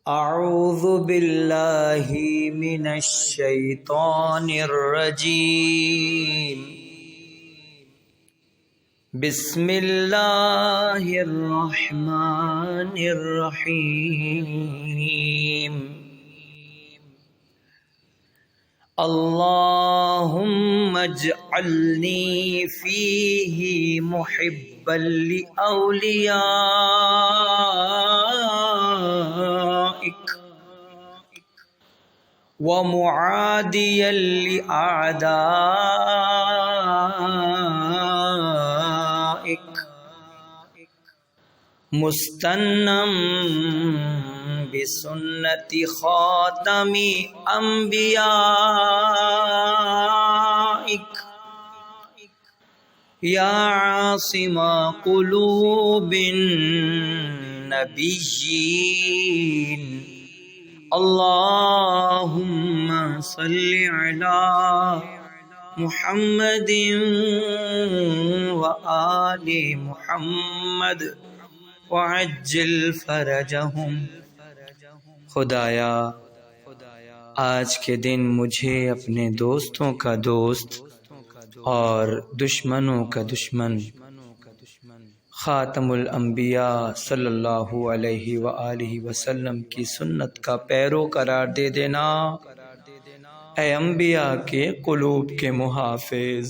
اعوذ باللہ من الشیطان الرجیم بسم اللہ الرحمن الرحیم اللہم اجعلنی فیہ محبا لأولیائک ومعادیا لأعدائک مستنا بسنت خاتم انبیائک یا عاصم قلوب النبیین اللہم صل علی محمد وآل محمد وعجل فرجہم۔ خدایا آج کے دن مجھے اپنے دوستوں کا دوست اور دشمنوں کا دشمن خاتم الانبیاء صلی اللہ علیہ وآلہ وسلم کی سنت کا پیرو قرار دے دینا۔ اے انبیاء کے قلوب کے محافظ،